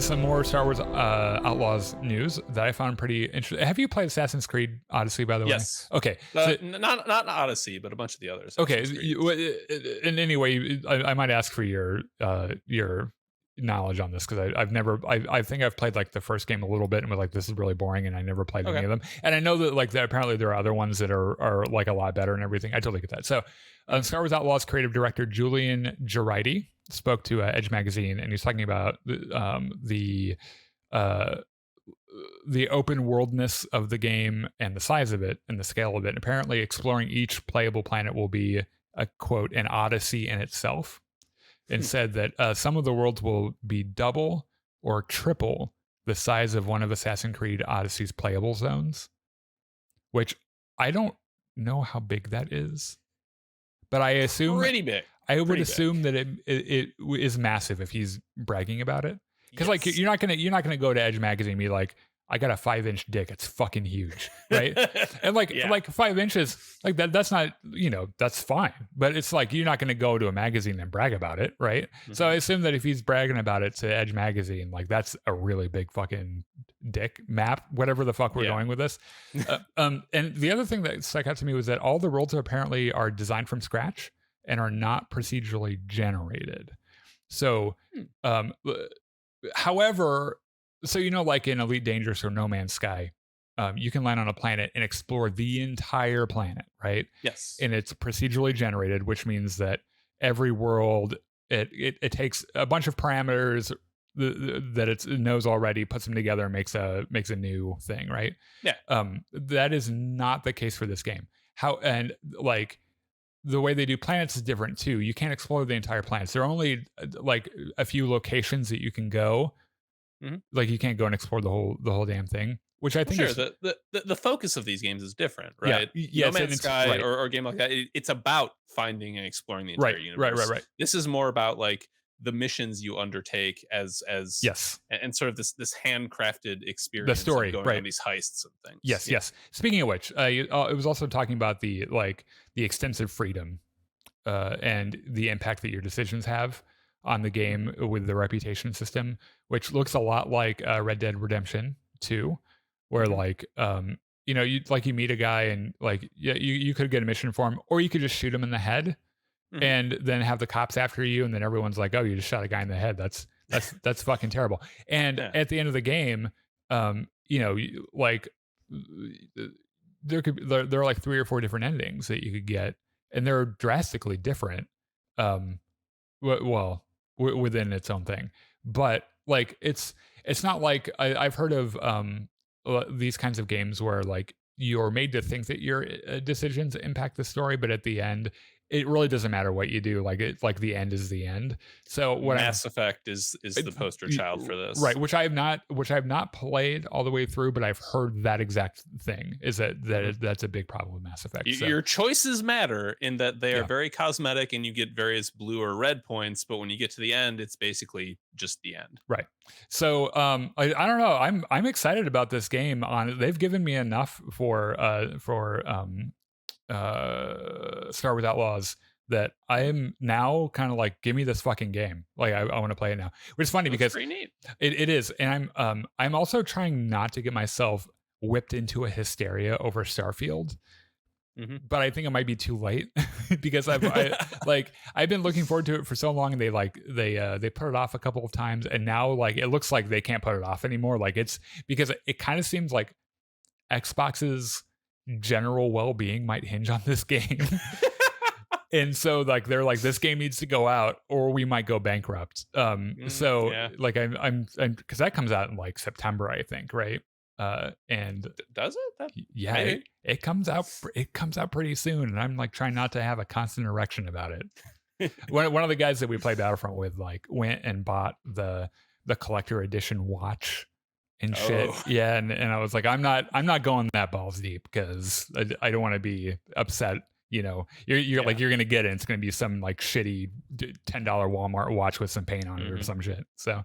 some more Star Wars Outlaws news that I found pretty interesting. Have you played Assassin's Creed Odyssey, by the way? Yes. Okay. Not Odyssey, but a bunch of the others. Okay. In any way, I might ask for your knowledge on this, because I think I've played like the first game a little bit and was like, this is really boring, and I never played any of them. And I know that like that apparently there are other ones that are like a lot better and everything. I totally get that. So Star Wars Outlaws creative director Julian GIRTHY spoke to Edge magazine, and he's talking about the open worldness of the game and the size of it and the scale of it. And apparently exploring each playable planet will be a quote an odyssey in itself, and said that some of the worlds will be double or triple the size of one of Assassin's Creed Odyssey's playable zones, which I don't know how big that is, but I assume pretty big. I would assume that it is massive if he's bragging about it, because like you're not gonna go to Edge magazine and be like, I got a 5-inch dick, it's fucking huge, right? And like 5 inches, like that's not, that's fine, but it's like you're not gonna go to a magazine and brag about it, right? Mm-hmm. So I assume that if he's bragging about it to Edge magazine, like that's a really big fucking dick map, whatever the fuck we're going with this. And the other thing that stuck out to me was that all the worlds apparently are designed from scratch and are not procedurally generated. So, however, so like in Elite Dangerous or No Man's Sky, you can land on a planet and explore the entire planet, right? Yes. And it's procedurally generated, which means that every world it takes a bunch of parameters that it knows already, puts them together, and makes a new thing, right? Yeah. That is not the case for this game. The way they do planets is different too. You can't explore the entire planets. There are only like a few locations that you can go. Mm-hmm. Like you can't go and explore the whole damn thing, which I think is the focus of these games is different, right? Yeah. No Man's Sky or a game like that, it's about finding and exploring the entire universe. Right. This is more about like the missions you undertake as yes, and sort of this handcrafted experience. The story, going on these heists and things. Yes. Speaking of which, it was also talking about the extensive freedom and the impact that your decisions have on the game with the reputation system, which looks a lot like Red Dead Redemption 2, where you meet a guy and like you could get a mission for him, or you could just shoot him in the head. Mm-hmm. And then have the cops after you, and then everyone's like, "Oh, you just shot a guy in the head. That's fucking terrible." And at the end of the game, there are like 3 or 4 different endings that you could get, and they're drastically different. Within its own thing, but like it's not like I've heard of these kinds of games where like you're made to think that your decisions impact the story, but at the end it really doesn't matter what you do. Like it's like the end is the end. So what Mass Effect is the poster child for this, right? Which I have not played all the way through, but I've heard that exact thing. Is that's a big problem with Mass Effect. Your choices matter in that they are very cosmetic, and you get various blue or red points. But when you get to the end, it's basically just the end, right? So I don't know. I'm excited about this game. They've given me enough for Star Wars Outlaws that I am now kind of like, give me this fucking game. Like I want to play it now, which is funny because pretty neat. It is. And I'm also trying not to get myself whipped into a hysteria over Starfield. Mm-hmm. But I think it might be too late because I've been looking forward to it for so long, and they put it off a couple of times, and now like it looks like they can't put it off anymore. Like it's because it kind of seems like Xbox's general well-being might hinge on this game. And so like they're like, this game needs to go out or we might go bankrupt. Like I'm because that comes out in like September, I think, right? And does it? It comes out pretty soon, and I'm like trying not to have a constant erection about it. One of the guys that we played Battlefront with like went and bought the collector edition watch and shit. Yeah. And I was like, I'm not going that balls deep because I don't want to be upset. You're like, you're going to get it. It's going to be some like shitty $10 Walmart watch with some paint on it or some shit. So